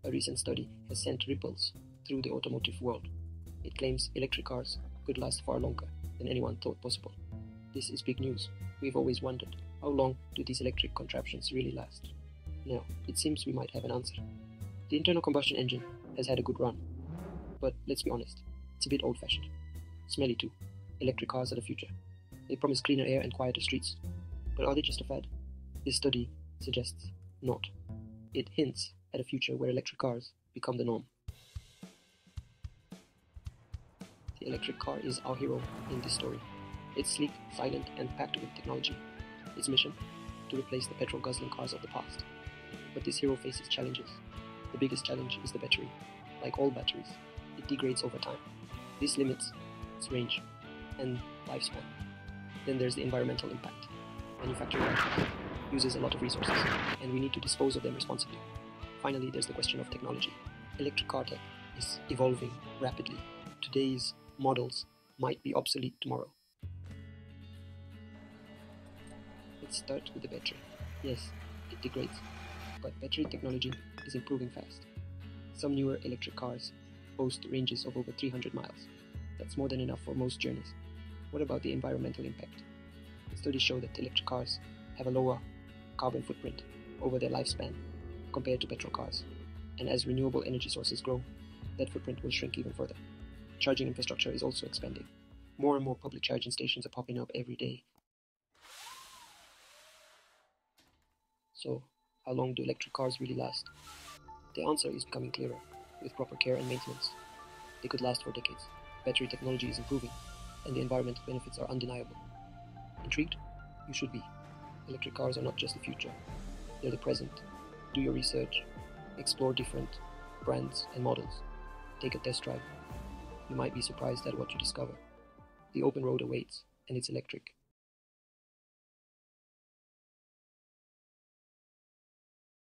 A recent study has sent ripples through the automotive world. It claims electric cars could last far longer than anyone thought possible. This is big news. We've always wondered, how long do these electric contraptions really last? Now, it seems we might have an answer. The internal combustion engine has had a good run, but let's be honest, it's a bit old-fashioned. Smelly too. Electric cars are the future. They promise cleaner air and quieter streets. But are they just a fad? This study suggests not. It hints at a future where electric cars become the norm. The electric car is our hero in this story. It's sleek, silent, and packed with technology. Its mission? To replace the petrol-guzzling cars of the past. But this hero faces challenges. The biggest challenge is the battery. Like all batteries, it degrades over time. This limits its range and lifespan. Then there's the environmental impact. Manufacturing batteries uses a lot of resources, and we need to dispose of them responsibly. Finally, there's the question of technology. Electric car tech is evolving rapidly. Today's models might be obsolete tomorrow. Let's start with the battery. Yes, it degrades, but battery technology is improving fast. Some newer electric cars boast ranges of over 300 miles. That's more than enough for most journeys. What about the environmental impact? Studies show that electric cars have a lower carbon footprint over their lifespan compared to petrol cars. And as renewable energy sources grow, that footprint will shrink even further. Charging infrastructure is also expanding. More and more public charging stations are popping up every day. So, how long do electric cars really last? The answer is becoming clearer. With proper care and maintenance, they could last for decades. Battery technology is improving, and the environmental benefits are undeniable. Intrigued? You should be. Electric cars are not just the future, they're the present. Do your research, explore different brands and models, take a test drive. You might be surprised at what you discover. The open road awaits, and it's electric.